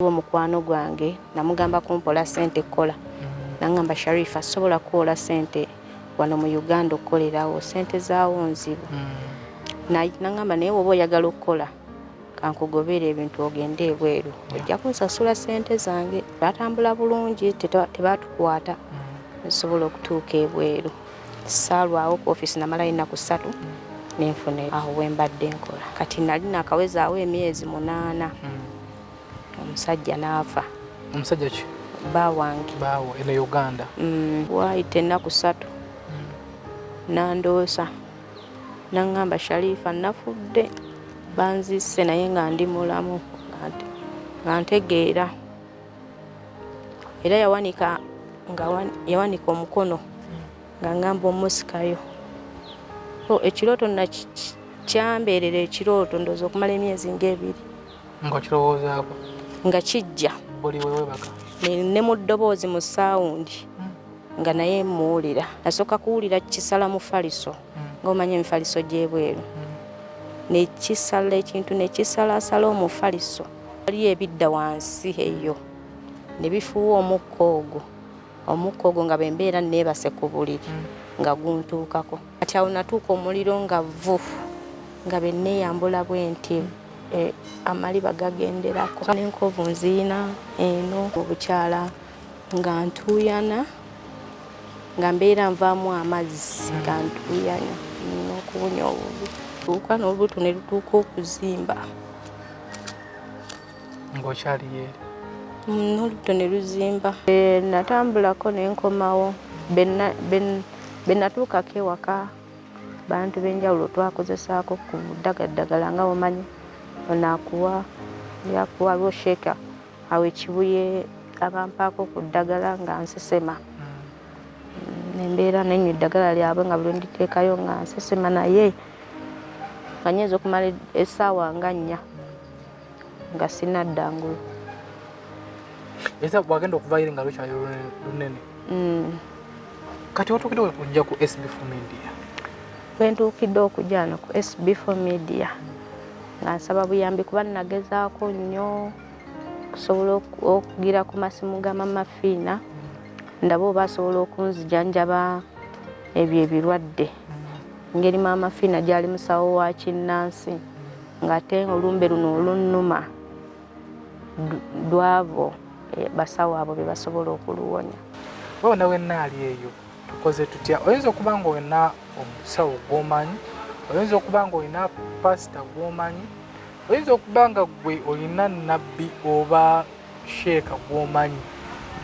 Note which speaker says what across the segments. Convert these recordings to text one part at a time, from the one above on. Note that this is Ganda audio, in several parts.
Speaker 1: Omukwano gwange namugamba kumpola sente kola. Nangamba Sharifa sobola kuola sente wano mu Uganda okolerawo sente zaawo nzibu. Nangamba naye oba oyagala okukola kankugobera ebintu ogende ebweru. Ojja kunsasula sente zange. Batambula bulungi tebatukwata. Nsobola okutuuka ebweru. Saalwawo ku office namalayo ennaku 3 nenfuna awo wembadde nkola. Kati nali nakawezaawo emyezi 8. Omusajja n'afa.
Speaker 2: Omusajja ki?
Speaker 1: Gwaba Wange.
Speaker 2: Baawo ene Uganda.
Speaker 1: Waayita ennaku 3. Nandoosa. Nangamba Sharifa nafudde. Banzisse naye nga ndi mulamu. Nga ntegeera. Era yawanika omukono nga ngamba omusikayo. Ekirooto kyambeerera ekirooto ndowooza okumala emyezi ng'ebiri.
Speaker 2: Nga kirowoozaako?
Speaker 1: Nga kijja.
Speaker 2: Buli wewe baka?
Speaker 1: Ne mu ddoboozi mu saawundi. Nga naye muwulira. Nasooka kuwulira kisala mu faliso. Ng'omanyi emifaliso gy'ebweru. Nekisala ekintu nekisalasala omufaliso. Wali ebidda wansi eyo. Ne bifuuwa omukka ogwo nga bembeera neebase ku buliri nga guntuukako. Kati awo natuuka omuliro nga vvu nga benneeyambula bwenti amaliba gagenderako. N'enkovu nziina eno obukyala nga ntuuyana nga mbeera nvaamu amazzi nga ntuuyana n'okubunya obubi. Tuuka n'olubuto ne lutuuka okuzimba.
Speaker 2: Ng'okyali yeeri?
Speaker 1: N'olubuto ne luzimba. Natambulako ne nkomawo. Natuukako ewaka bantu b'enjawulo twakozesaako ku ddagala nga omanyi onaakuwa yakuwa lwosheka awo ekibuye abampaako ku ddagala nga nsesema. Nembeera nenywa eddagala lyabwe nga buli nditeekayo nga nsesema naye nga nyinza okumala essaawa nga 4 nga sinaddangulo.
Speaker 2: Eza bwagenda okuvaayo nga lukyali lunene. Kati watuukidde okujja ku SB4 Media?
Speaker 1: Wentuukidde okujja no ku SB4 Media nga nsaba buyambi kuba nagezaako nnyo okusobola okugira ku masimu ga Mama Fiina ndaba oba asobola okunzijanjaba ebyo ebirwadde. Ngeri Mama Fiina gyali musawo wa kinnansi ng'ate olumbe luno olunnuma lwabo basawo abo be basobola okuluwonya.
Speaker 2: Wewe nawe naali eyo tukoze tutya? Oyinza okuba nga olina omusawo gw'omanyi, oyinza okuba nga olina pasita gw'omanyi, oyinza okuba nga gwe olina nabbi oba sheeka gw'omanyi.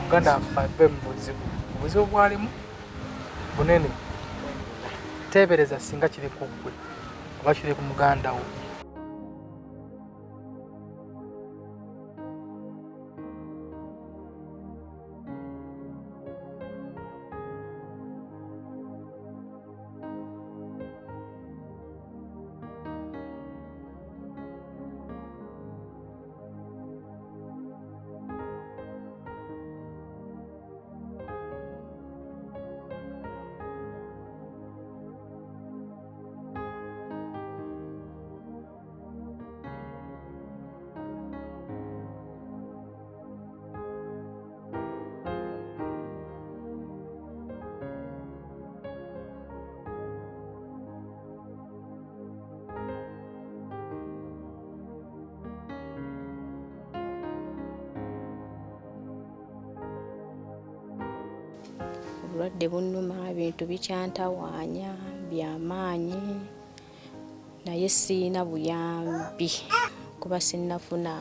Speaker 2: Muganda ave mu buzibu. Obuzibu bwalimu bunene. Teebereza singa kiri ku ggwe oba kiri ku muganda wo.
Speaker 1: Obulwadde bunnuma ebintu bikyantawaanya by'amaanyi naye siina buyambi kuba sinnafuna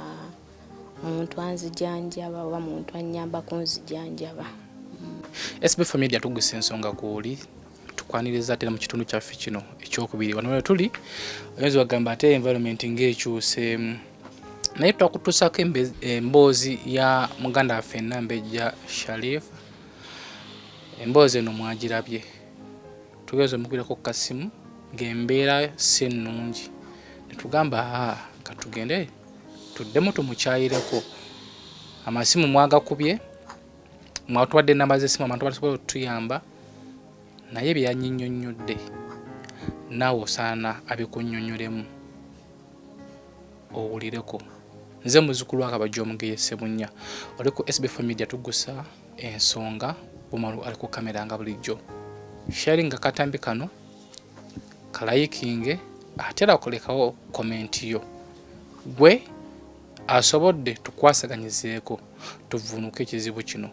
Speaker 1: muntu anzijanjaba oba muntu annyamba kunzijanjaba.
Speaker 2: SB4 Media tuguse ensonga kuuli tukwaniriza ate mu kitundu kyaffe kino ekyokubiri wano tuli oyinza ogamba ate environment ng'ekyuse naye twakutuusako emboozi ya muganda waffe Nambejja Sharifa. Emboozi eno mwagirabye tugeze omugwirako ku kasimu ng'embeera si nnungi ne tugamba katugende tuddemu tumukyayireko. Amasimu mwagakubye mwatuwadde ennamba z'essimu abantu basobola okutuyamba naye bye yannyinnyonnyodde naawe osaana abikunnyonnyolemu owulireko nze muzukulu akabajja omugeye Ssebunya oliko SBF Media tugusa ensonga bumalu ali ku kamera nga bulijjo sharing akatambi kano kalayikinge atera okolekawo comment yo gwe asobodde tukwasaganyizeeko tuvunuke ekizibu kino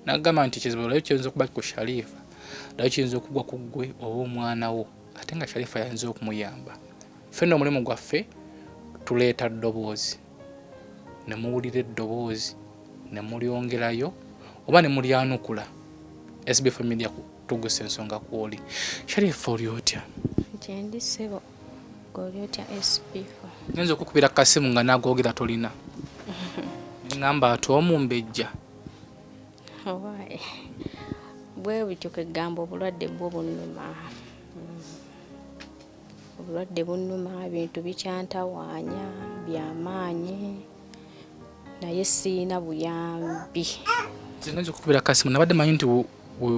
Speaker 2: nagamba nti ekizibu layo kiyinza okuba ku Sharifa layo kiyinza okugwa ku ggwe oba omwana wo ate nga Sharifa yayinza okumuyamba ffenna omulimu gwaffe tuleeta ddoboozi ne muwulira eddoboozi ne mulyongerayo oba ne mulyanukula SBF Media tugusa ensonga kwoli Sharifa oli otya
Speaker 1: Jendi sebo goli otya SBF
Speaker 2: ngenza okukubira kasimu nga nagogera tolina ngamba atomumbejja
Speaker 1: Hawaii bwe bityo kegamba obulwadde bwo bunnuma obulwadde bunnuma ebintu bikyantawaanya byamaanyi naye siina buyambi
Speaker 2: ngenza okukubira kasimu nabadde manyi nti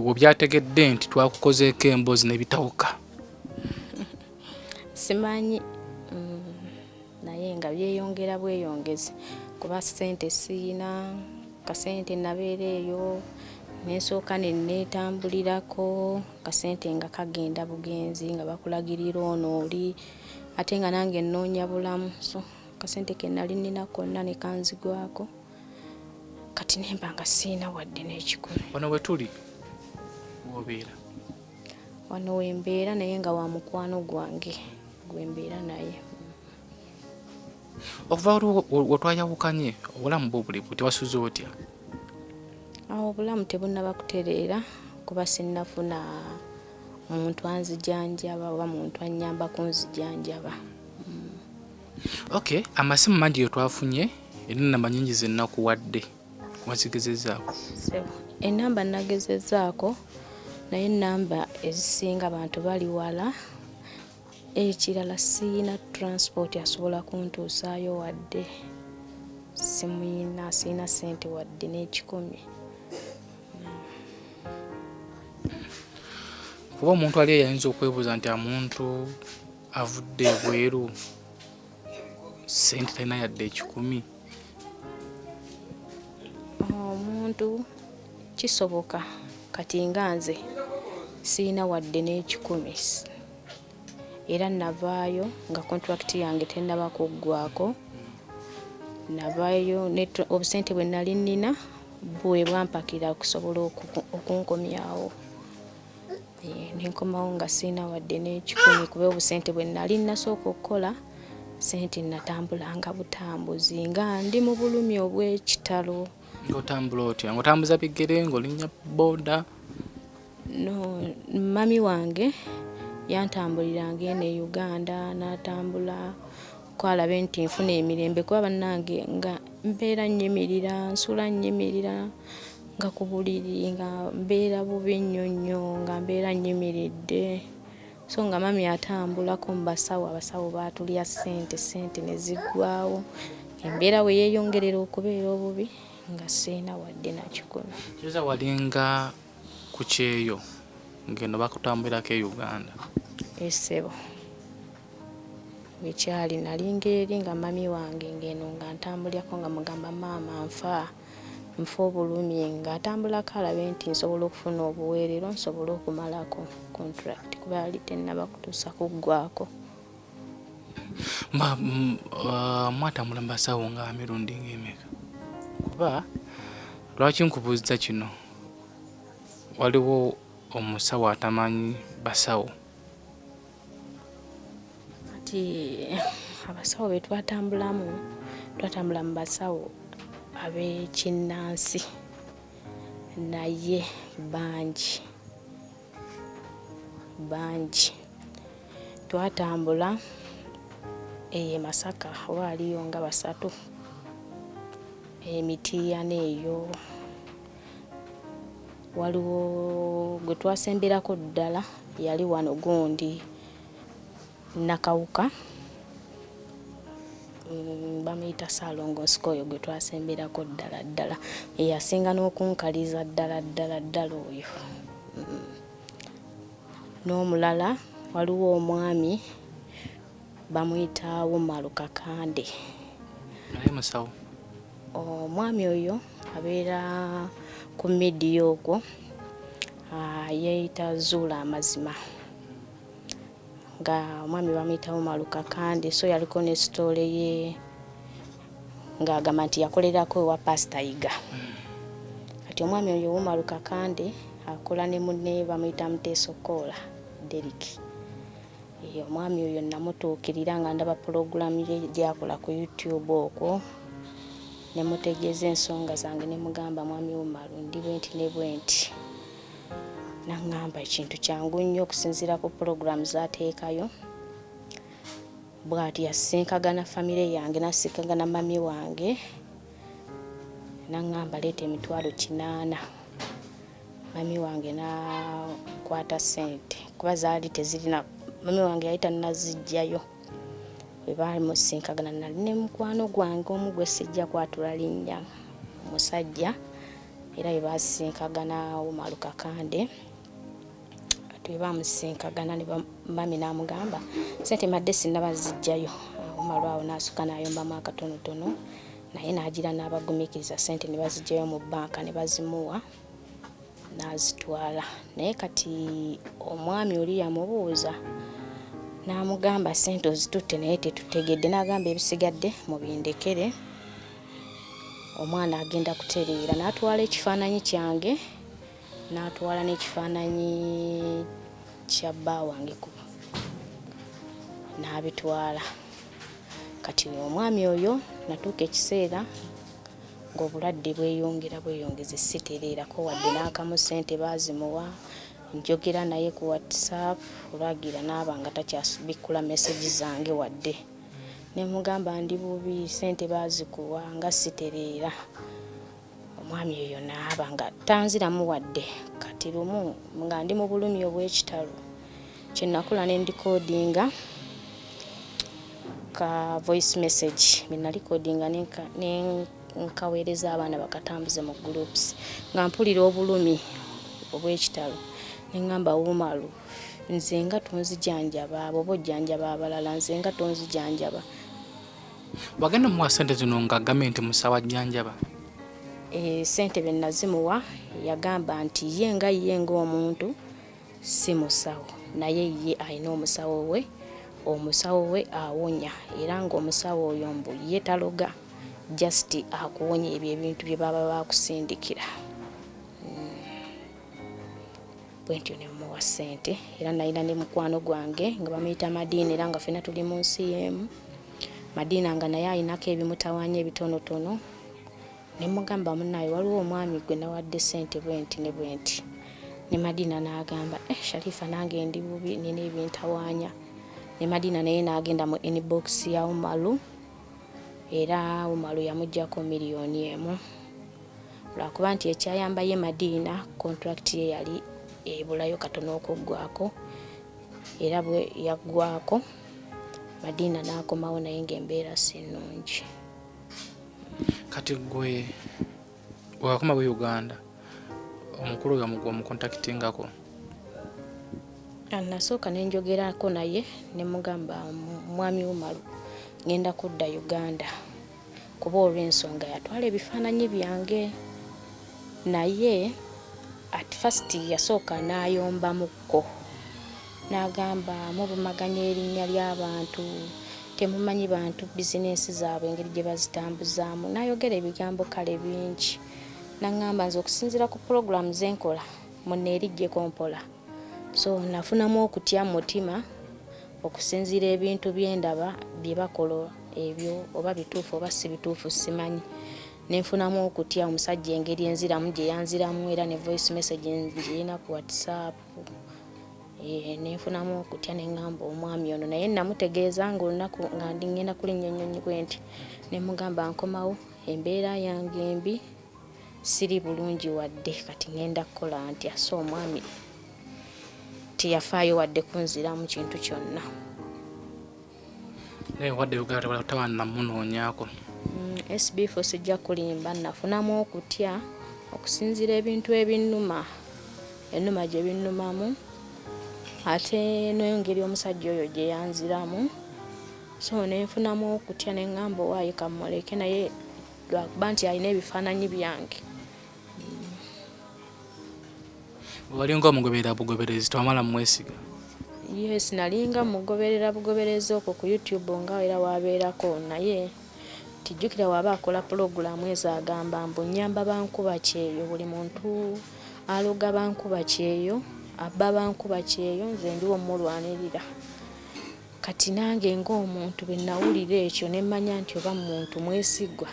Speaker 2: webyategedde nti twakukozeeko emboozi nebitawuka
Speaker 1: simanyi naye nga byeyongera bweyongezi kuba ssente siina kasente nabeera eyo nensooka neetambulirako kasente nga kagenda bugenzi nga bakulagirira ono oli ate nga nange nnoonya bulamu so kasente ke nali nnina konna ne kanzigwako kati nemba nga siina wadde n'ekikumi
Speaker 2: wano we tuli wobeera
Speaker 1: wano wembeera naye nga wa mukwano gwange gwembeera naye
Speaker 2: okuva wetwayawukanye obulamu bwo buli buti wasuze otya
Speaker 1: awo obulamu tebunnaba kutereera kuba sinnafuna muntu anzijanjaba oba muntu annyamba kunzijanjaba
Speaker 2: okay amasimu mangi getwafunye erina namba nyingi zennakuwadde wazigezezaako
Speaker 1: enamba nagezezaako naye enamba ezisinga abantu bali wala ekirala siina transport asobola kuntuusaayo wadde simuyina siina sente wadde n'ekikumi
Speaker 2: kuba omuntu ali yayinza okwebuuza nti omuntu avudde ebweru sente talina yadde ekikumi
Speaker 1: omuntu kisoboka kati nga nze siina wadde n'ekikumi era navaayo nga contract yange tennaba kuggwako navaayo obusente bwe nali nnina bwe bwampakira okusobola okunkomyawo nenkomawo nga siina wadde n'ekikumi kuba obusente bwe nali nasooka okukola sente natambulanga butambuzi nga ndi mu bulumi obw'ekitalo
Speaker 2: ng'otambula otya ng'otambuza bigere ng'olinnya boda
Speaker 1: no mami wange yantambuliranga eno e Uganda n'atambula kwalabe nti nfuna emirembe kuba bannange nga mbeera nnyimirira nsula nnyimirira nga ku buliri nga mbeera bubi nnyo nnyo nga mbeera nnyimiridde so nga mami atambulako mu basawo abasawo baatulya sente ne ziggwawo embeera we yeeyongerera okubeera obubi nga siina wadde na kikumi
Speaker 2: kiza walinga ku kyeyo ngeno bakutambulirako e Uganda
Speaker 1: esebo wekyali nalinga eri nga mami wange ngeno nga ntambulyako nga mugamba maama nfa obulumi nga atambulako alabe nti nsobola okufuna obuweerero nsobola okumalako contract kuba yali tennaba kutuusa kuggwako
Speaker 2: mwatambula mu basawo nga mirundi ng'emeka kuba lwaki nkubuuza kino waliwo omusawo atamanyi basawo
Speaker 1: ati abasawo be twatambula mu basawo ab'ekinnansi naye bangi twatambula eyo Masaka waaliyo nga basatu emitiiyana eyo waliwo gwe twasemberako ddala yali wano gundi Nakawuka bamuyita Salongo Nsikoyo gwe twasemberako ddala eyasinga n'okunkaliza ddala oyo n'omulala waliwo omwami bamuyita Wumalu Kakande
Speaker 2: naye musawo.
Speaker 1: Omwami oyo abeera ku midiya ogwo yeeyita Zuula Amazima nga omwami bamuyitawo Maluka Kande, so yaliko ne sitole ye ng'agamba nti yakolerako ewa Pastor Yiga. Kati omwami oyo Maluka Kande akola ne munne bamuyita Muteeso Koola Derek. Omwami oyo namutuukirira nga ndaba pulogulaamu ye gy'akola ku YouTube okwo, ne mutegeeza ensonga zange ne mugamba mwami Umaru ndi bwenti ne bwenti. Naŋŋamba ekintu kyangu nnyo okusinziira ku pulogulaamu z'ateekayo. Bw'ati yasinkagana famire yange nasinkagana mami wange. Naŋŋamba leeta emitwalo 8. Mami wange nakwata ssente kuba zaali tezirina. Mami wange yali tannazijjayo. Bwe bamusinkagana nali ne mukwano gwange omu gwe sijja kwatula linnya, musajja, era bwe basinkagana Maluka Kande. Kati bwe bamusinkagana ne mami n'amugamba ssente madde sinnabazijjayo. Umaru awo n'asukka n'ayombamu akatonotono, naye n'agira n'abagumiikiriza ssente ne bazijjayo mu bbanka ne bazimuwa n'azitwala. Naye kati omwami oli yamubuuza n'amugamba ssente ozitutte naye tetutegedde, n'agamba ebisigadde mubindekere, omwana agenda kutereera. N'atwala ekifaananyi kyange n'atwala n'ekifaananyi kya bba wange n'abitwala. Kati omwami oyo natuuka ekiseera ng'obulwadde bweyongeza sitereerako wadde n'akamu ssente baazimuwa. Njogera naye ku WhatsApp olwagira n'aba nga takyabikkula message zange wadde. Ne mugamba ndi bubi, ssente baazikuwa nga sitereera. Omwami oyo n'aba nga tanziramu wadde. Kati lumu nga ndi mu bulumi obw'ekitalo kye nakula ne ndikodinga ka voice message bwe nalikodinga ne nkaweereza abaana bakatambuze mu groups nga mpulira obulumi obw'ekitalo. Ne ngamba Umaru, nze nga tonzijanjaba, abo bojjanjaba abalala, nze nga tonzijanjaba.
Speaker 2: Wagenda muwa ssente zino nga gavumenti musawa jjanjaba?
Speaker 1: Ssente be nazimuwa yagamba nti ye ng'omuntu si musawo, naye ye alina omusawo we, omusawo we awonya, era ng'omusawo oyo mbu ye taloga, just akuwonya ebyo ebintu bye baba bakusindikira. Bwentyo ne muwa ssente, era nalina ne mukwano gwange nga bamuyita Madiina, era nga ffenna tuli mu nsi y'emu. Madiina nga naye alinako ebimutawaanya ebitonotono. Ne mugamba munnaye waliwo omwami gwe nawadde ssente bwenti ne bwenti. Ne Madiina n'agamba Sharifa nange ndi bubi nina ebintawaanya. Ne Madiina naye n'agenda mu inbox ya Umaru, era Umaru yamuggyako $1,000,000. Lwakuba nti ekyayamba ye Madiina contract ye yali ebulayo katono okuggwako, era bwe yaggwako Madiina n'akomawo naye ng'embeera si nnungi.
Speaker 2: Kati gwe wakoma mu Uganda omukulu yamugwa mu contactingako?
Speaker 1: Nasooka ne njogerako naye ne mugamba mwami Umaru ngenda kudda Uganda kuba olw'ensonga yatwala ebifaananyi byange. Naye at first yasooka n'ayombamuko n'agamba mubumaganya erinnya ly'abantu, temumanyi bantu bizinensi zaabwe engeri gye bazitambuzaamu. N'ayogera ebigambo kale bingi. N'aŋŋamba nze okusinziira ku pulogulaamu ze nkola munne erijjeko mpola, so nafunamu okutya mutima okusinziira ebintu bye ndaba bye bakola ebyo oba bituufu oba si bituufu simanyi. Nenfunamu okutya omusajja engeri enziramu gye yanziramu, era ne voice message ngiina ku WhatsApp. Nenfunamu okutya ne ŋŋamba omwami ono, naye namutegeeza ng'olunaku nga ngenda kulinnya ennyonyi bwenti. Ne mugamba nkomawo embeera yange embi, siri bulungi wadde kati ngenda kukola ntya. So omwami teyafaayo wadde kunziramu kintu kyonna.
Speaker 2: Naye wadde Uganda tawannamunoonyaako?
Speaker 1: SB4 sijja kulimba, nafunamu okutya okusinziira ebintu ebinnuma, ennuma gye binnumamu, ate n'engeri omusajja oyo gye yanziramu. so nenfunamu okutya neŋŋamba owaayo kamuleke naye lwakuba nti alina ebifaananyi byange.
Speaker 2: Walinga omugoberera bugoberezi twamala mwesiga?
Speaker 1: Yes, nalinga mugoberera bugoberezi okwo ku YouTube nga era wabeerako, naye tijjukira waba akola pulogulaamu ezo agamba mbu nnyamba bankuba kyeyo, buli muntu aloga bankuba kyeyo, abba bankuba kyeyo, nze ndiwo mulwanirira. Kati nange ng'omuntu bwe nawulira ekyo ne mmanya nti oba muntu mwesigwa,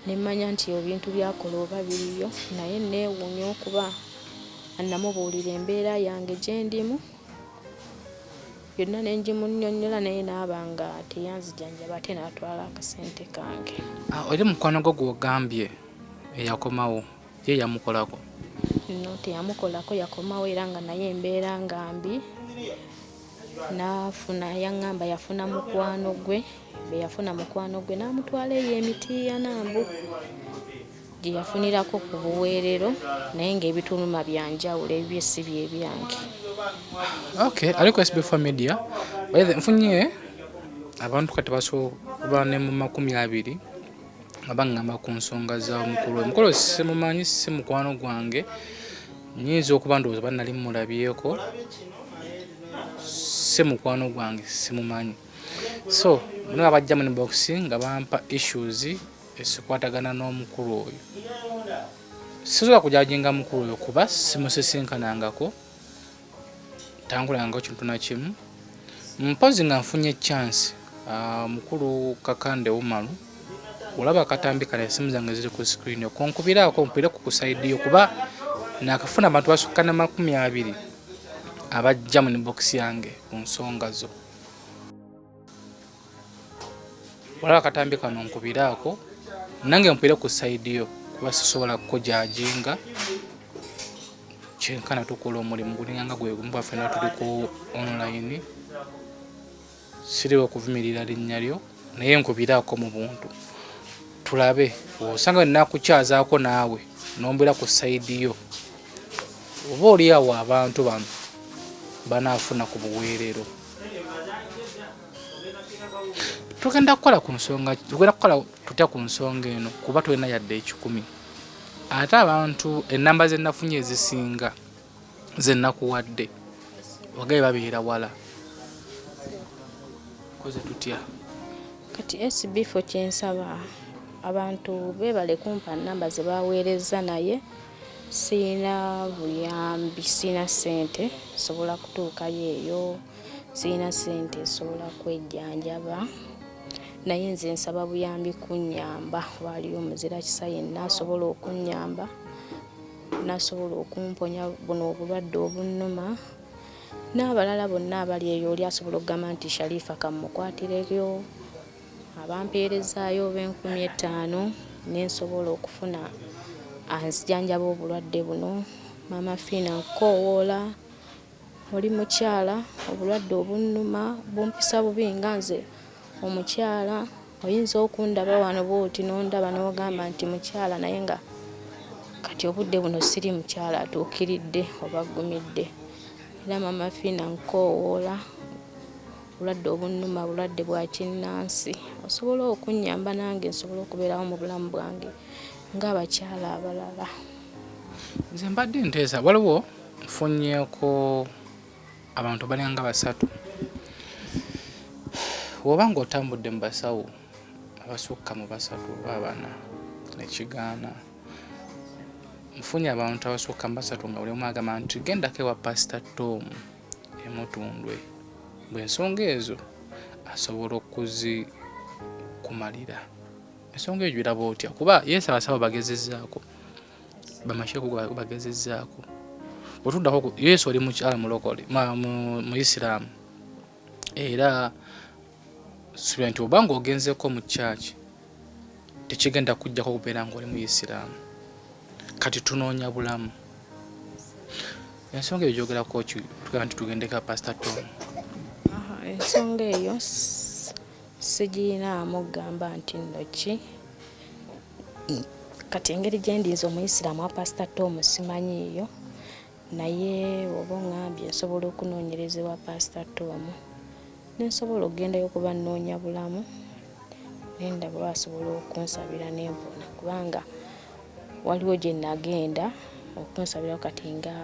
Speaker 1: ne mmanya nti ebintu byakola oba biriyo, naye neewuunya okuba namubuulira embeera yange gye ndimu, yonna ne ngimunnyonnyola naye naaba nga teyanzijanjaba ate n'atwala akasente kange.
Speaker 2: Oli mukwano gwo gw'ogambye eyakomawo ye yamukolako?
Speaker 1: No, teyamukolako, yakomawo era nga naye embeera nga mbi. N'afuna, yaŋŋamba yafuna mukwano gwe, be yafuna mukwano gwe n'amutwala eyo Emitiiya Nambu gye yafunirako ku buweerero, naye ng'ebituluma byanjawulo, ebyo si bye byange.
Speaker 2: Okay, ariko SB4 Media nfunye abantu kati basobola ne mu 20 abaŋŋamba ku nsonga za omukulu. Omukulu simumanyi, si mukwano gwange, nyinza okuba ndowooza bannali mulabyeko, si mukwano gwange, simumanyi. So bano abajja mu inbox nga bampa issues ezikwatagana n'omukulu oyo. Sisobola kujajinga mukulu oyo kuba simusisinkanangako, tangulangako kintu na kimu. Mpozi nga nfunye chance mukulu Kakande Umaru olaba katambika na simu zange ziri ku screen okonkubiraako mpire ku side yo kuba nakafuna abantu basukka na 20 abajja mu inbox yange ku nsonga zo. Olaba katambika nonkubiraako nange mpire ku side yo kuba sisobola kujajinga kyenkana tukola omulimu gulinga gwe gumu bafena tuli ku online. Siriwo kuvumirira linnya lyo naye nkubiraako mu buntu tulabe osanga nakukyazaako naawe nombera ku side yo oba oliawo abantu bano banaafuna ku buweerero. Tugenda kukola ku nsonga, tugenda kukola tutya ku nsonga eno kuba tulina yadde 10. Ate abantu ennamba ze nafunye ezisinga ze nakuwadde wagaye babeera wala. Koze tutya?
Speaker 1: Kati SB4 kyensaba abantu beebale kumpa namba ze baweereza, naye siina buyambi, siina ssente sobola kutuukayo eyo, siina ssente sobola kwejjanjaba, naye nze nsaba buyambi kunnyamba. Waaliyo omuzira kisa yenna asobola okunnyamba, nasobola okumponya buno obulwadde obunnuma, n'abalala bonna abali eyo oli asobola okugamba nti Sharifa kamukwatireyo abampeerezaayo 50,000 nensobola okufuna anzijanjaba obulwadde buno. Mama Fina nkoowoola, oli mukyala, obulwadde obunnuma bumpisa bubi nga nze omukyala, oyinza okundaba wano bwoti nondaba n'ogamba nti mukyala naye nga kati obudde buno siri mukyala atuukiridde oba gumidde. Era Mama Fina nkoowoola, obulwadde obunnuma bulwadde bwa kinnansi, osobola okunnyamba nange nsobola okubeerawo mu bulamu bwange ng'abakyala abalala.
Speaker 2: Nze mbadde nteesa waliwo nfunyeeko abantu balanga 3 woba ng'otambudde mu basawo abasukka mu 3 oba 4 nekigaana. Nfunye abantu abasukka mu 3 nga buli omu agamba nti gendako ewa Pastor Tom Emutundwe, bw'ensonga ezo asobola okuzikumalira. Ensonga ejo iraba otya kuba Yesu abasaba bagezezzaako, bamasheku bagezezzaako. Otuddako Yesu oli mukyala mulokole mu Isiraamu era subira nti oba ng'ogenzeko mu church tekigenda kujjako kubeera ng'oli mu Isiraamu. Kati tunoonya bulamu. Ensonga eyo gyogerako ki tugamba nti tugendeka Pastor Tom?
Speaker 1: Ensonga eyo sigirina amugamba nti nno ki. Kati engeri gye ndinza Omuyisiraamu wa Pastor Tom simanyiiyo, naye oba ngambye nsobola okunoonyereza ewa Pastor Tom nensobola okugendayo okuba nnoonya bulamu nenda bwe basobola okunsabira nempona kubanga waliwo gye nagenda okunsabira kati nga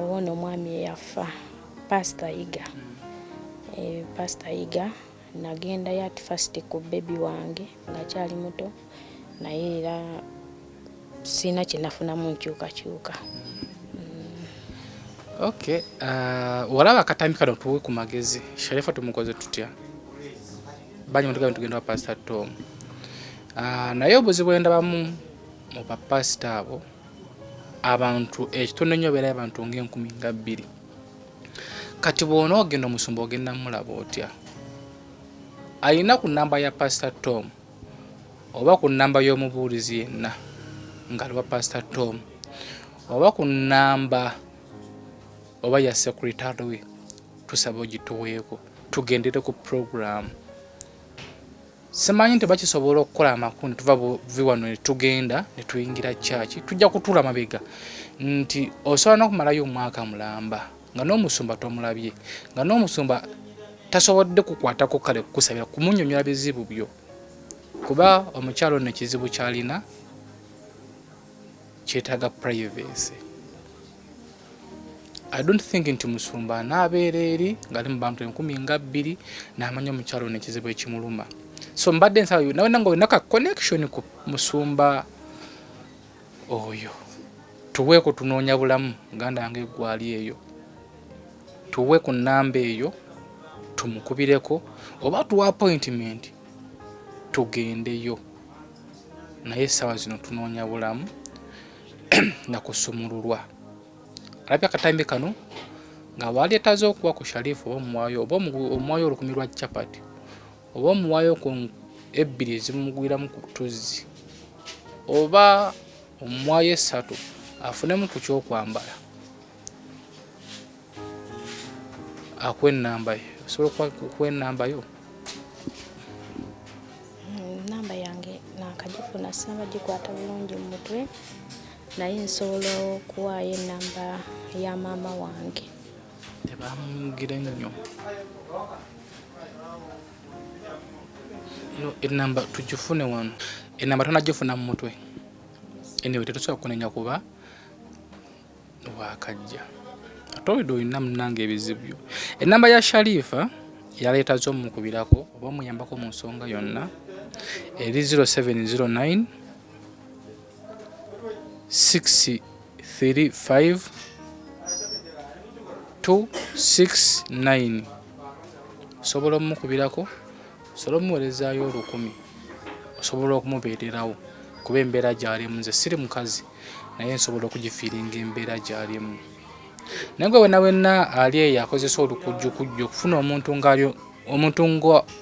Speaker 1: owona omwami eyafa Pastor Iga nagendayo ati first ku baby wange ng'akyali muto naye era sina kyenafunamu nkyukakyuka.
Speaker 2: Okay, walaba akatambi kano tuwe ku magezi Sharifa tumukoze tutya banyi mutuga tugenda wa Pastor Tom naye obuzibu endabamu mu bapasita abo abantu ekitono nnyo beera abantu nga 2,000 kati bw'ona ogenda omusumba ogenda mulaba otya ayina ku namba ya Pastor Tom oba ku namba y'omubuulizi yenna ng'aliwa Pastor Tom oba ku namba oba ya secretary we tusaba ogituweeko tugendere ku program simanyi nti bakisobola okukola amakundi tuva buviwano ne tugenda ne tuyingira church tujja kutuula mabega nti osobola n'okumalayo omwaka mulamba nga n'omusumba tomulabye nga n'omusumba tasobodde kukwatako kale kukusabira kumunyonyola bizibu byo kuba omukyalo n'ekizibu kyalina kyetaaga privacy. I don't think nti musumba n'abeera eri ngali mu bantu 2,000 n'amanya omukyalo n'ekizibu ekimuluma. So mbadde nsaba nawe nange olina ka connection ku musumba oyo tuweeko tunoonya bulamu ganda yange gwali eyo tuwe ku namba eyo tumukubireko oba tuwa appointment tugendeyo naye sawa zino tunoonya bulamu na kusumululwa alabya akatambi kano nga wali etaze okuwa ku Sharifu oba omwayo olukumi lwa chapati oba omuwayo ku 2 ezimugwiramu ku tuzzi oba omwayo 3 afunemu ku kyokwambala akwenamba osobola okwenamba yo
Speaker 1: namba yange nakagifuna sinaba gikwata bulungi mu mutwe naye nsobola okuwaayo enamba ya maama wange
Speaker 2: tebamugira nnyo enamba tugifune wano enamba tonagifuna mu mutwe anyway tetusobola kunenya kuba wakajja ate olina munange ebizibu enamba ya Sharifa yaleeta z'omukubirako oba omuyambako mu nsonga yonna eri 0709 635 269 osobola omukubirako osobola omuweerezaayo 10 osobola okumubeererawo kuba embeera gy'alimu nze siri mukazi naye nsobola okugifiiringa embeera gy'alimu naye gwe wenna ali eyo akozesa olukujjukujju okufuna omuntu nga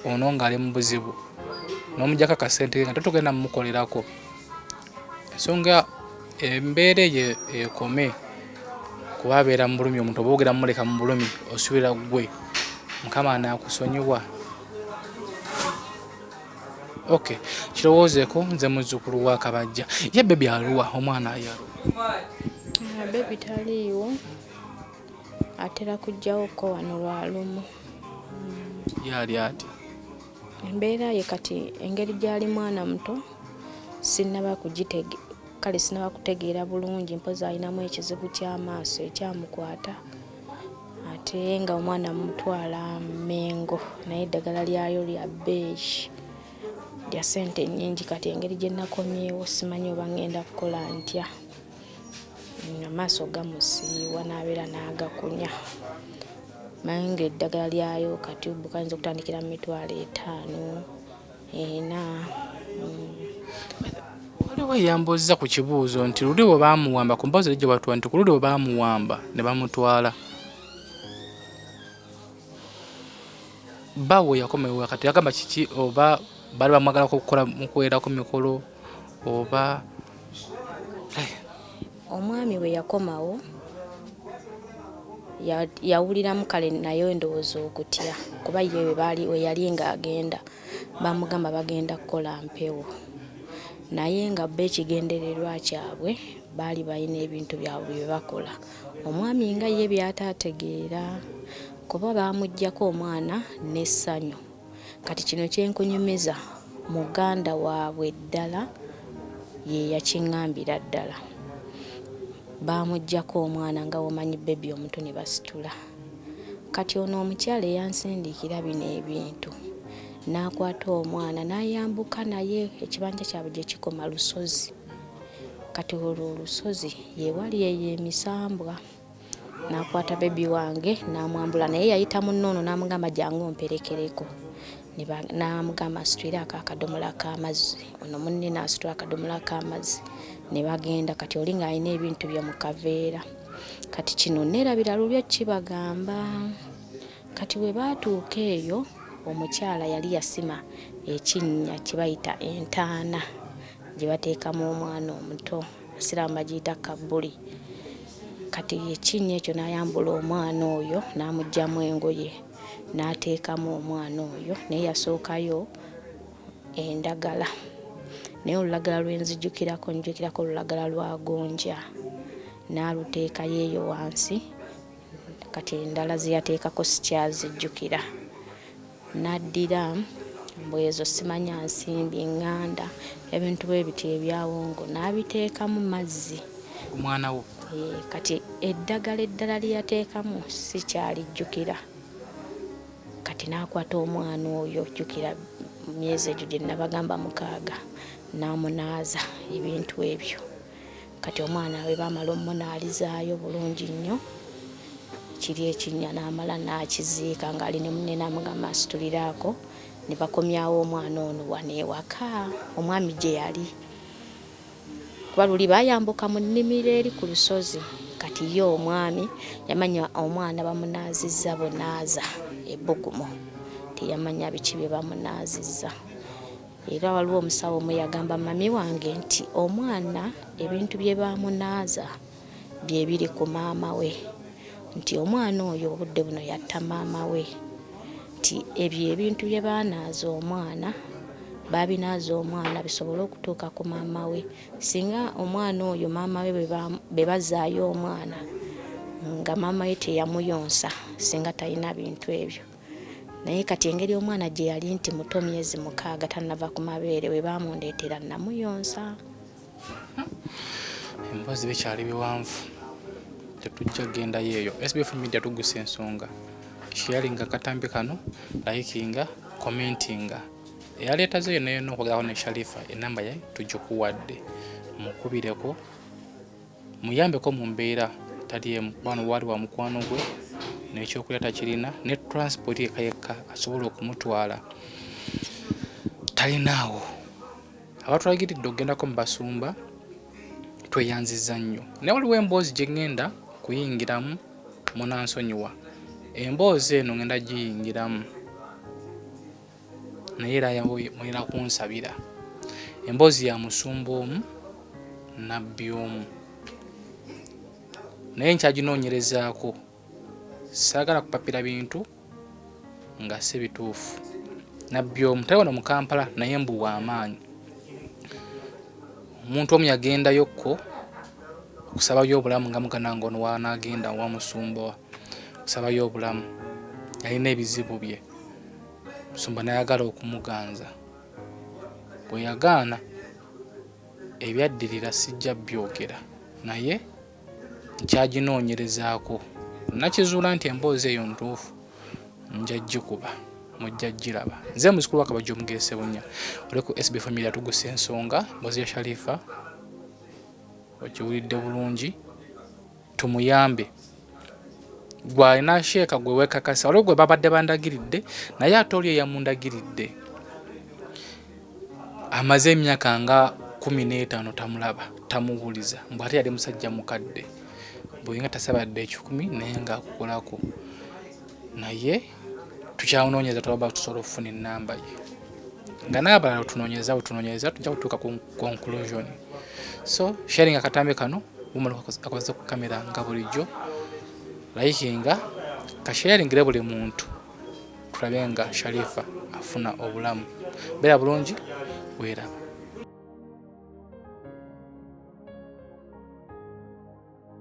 Speaker 2: ono ng'ali mu buzibu n'omugyako akasente nga tetugenda mumukolerako ensonga embeera eyo ekome kuba abeera mu bulumi omuntu oba ogera mumuleka mu bulumi osubira gwe Mukama anaakusonyiwa. Okay, kirowoozeeko nze muzzukulu wa Kabajja ye bebi aluwa omwana ayaluwa
Speaker 1: bebi taliiwo atera kujjawo ko wano lwalumu
Speaker 2: yali ati
Speaker 1: embeera ye kati engeri gyali mwana muto sinaba kutegeera bulungi mpozi alinamu ekizibu ky'amaaso ekyamukwata ate nga omwana mutwala Mengo naye eddagala lyayo lya bbeeyi lya sente nnyingi kati engeri gye nakomyewo simanyi oba ngenda kukola ntya amaaso gamusiiwa n'abeera n'agakunya naye nga eddagala lyayo kati bukayinza okutandikira mu 5,000
Speaker 2: waliwo yambozza ku kibuuzo nti luli bwe baamuwamba ku mpozi gye batwa nti ku luli bwe baamuwamba ne bamutwala bawe yakomewo kati yagamba kiki oba bali bamwagala kukola mukuweerako mikolo oba
Speaker 1: omwami we yakomawo yawuliramu kale naye endowooza okutya kuba ye we yali ng'agenda bamugamba bagenda kukola mpewo naye nga bba ekigendererwa kyabwe baali balina ebintu byabwe bye bakola omwami nga ye by'ataategeera kuba bamuggyako omwana n'essanyu. Kati kino kyenkunyumiza muganda waabwe ddala ye yakiŋŋambira ddala. Bamuggyako omwana nga womanyi bebi omuto ne basitula. Kati ono omukyala eyansindiikira bino ebintu n'akwata omwana n'ayambuka naye ekibanja kyabwe gye kikoma lusozi. Kati olwo olusozi yeewali eyo emisambwa. N'akwata bebi wange n'amwambula, naye yayita munnoono n'amugamba jangu omperekereko. N'amugamba asitwire akadomola k'amazzi, ono munne n'asitula akadomola k'amazzi ne bagenda. Kati oli ng'alina ebintu bye mu kaveera. Kati kino neerabira lulyo kibagamba. Kati we baatuuka eyo omukyala yali yasima ekinnya kye bayita entaana gye bateekamu omwana omuto, abasiraamu bagiyita kabbuli. Kati ekinnya ekyo n'ayambula omwana oyo n'amuggyamu engoye n'ateekamu omwana oyo, naye yasookayo endagala. Naye olulagala lwenzijjukirako njukirako olulagala lwa gonja. N'aluteekayo eyo wansi. Kati endala ze yateekako sikyazijjukira. N'addira mbwezo simanya nsimbi nganda ebintu bwe biti ebyawongo n'abiteekamu mazzi.
Speaker 2: Omwana wo
Speaker 1: Kati eddagala eddala lye yateekamu sikyalijjukira. Kati n'akwata omwana oyo, jjukira myezi egyo gye nabagamba 6, n'amunaaza ebintu ebyo. Kati omwana we baamala omunaalizaayo bulungi nnyo, kiri ekinnya n'amala n'akiziika ng'ali ne munne n'amugamba asituliraako. Ne bakomyawo omwana ono wano ewaka omwami gye yali. Kuba luli baayambuka mu nnimiro eri ku lusozi. Kati ye omwami yamanya omwana bamunaazizza bunaaza ebbugumu, teyamanya biki bye bamunaazizza. Era waliwo omusawo omu yagamba mami wange nti omwana ebintu bye bamunaaza bye biri ku maama we, nti omwana oyo obudde buno yatta maama we, nti ebyo ebintu bye baanaaza omwana babinaaza omwana bisobole okutuuka ku maama we. Singa omwana oyo maama we be bazaayo omwana nga maama we teyamuyonsa, singa talina bintu ebyo. Naye kati engeri omwana gye yali nti muto myezi 6 tannava ku mabeere, we baamundeetera namuyonsa.
Speaker 2: Emboozi bikyali biwanvu, tetujja kgenda yeeyo. SBF Media tugusa ensonga, sharinga katambi kano, likinga, commentinga. Eyaleetaze yonna yonna okugalawo ne Sharifa enamba ye tugikuwadde, mukubireko muyambeko mu mbeera tali emu. Bano wali wa mukwano gwe n'ekyokulya takirina ne transport yekka asobola okumutwala talinaawo. Abatulagiridde okgendako mu Basumba tweyanzizza nnyo. Naye waliwo emboozi gye ŋŋenda kuyingiramu munansonyiwa. Emboozi eno ŋŋenda giyingiramu naye era mulina kunsabira. Emboozi ya musumba omu nabbi omu, naye nkyaginoonyerezaako. Saagala kupapira bintu nga si bituufu. Nabbi omu tali wano mu Kampala naye mbu w'amaanyi. Omuntu omu yagendayokko okusabayo obulamu nga mugana ngono wanaagenda wa musumba okusabayo obulamu, yalina ebizibu bye. Musumba n'ayagala okumuganza, bwe yagaana ebyaddirira sijja byogera, naye nkyaginoonyerezaako. Nakizuula nti emboozi eyo ntuufu, nja gikuba mujja giraba. Nze muzukulu wa Kabajja Omugeese Bunya, oli ku SBF Media tugusa ensonga. Emboozi ya Sharifa okiwulidde bulungi, tumuyambe. Gwe alina sheeka gwe weekakasa, waliwo gwe babadde bandagiridde naye ate oli eyamundagiridde amaze emyaka nga 15 tamulaba tamuwuliza, mbw ate yali musajja mukadde bwenga tasabadde 10 naye ng'akukolako. Naye tukyawunoonyeza tulaba tusobola okufuna ennamba ye, nga n'abalala tunoonyeza tujja kutuuka ku conclusion. So sharing akatambi kano bumala akoze ku kamera nga bulijjo, likinga kasharingire buli muntu, tulabe nga Sharifa afuna obulamu. Beera bulungi, weeraba.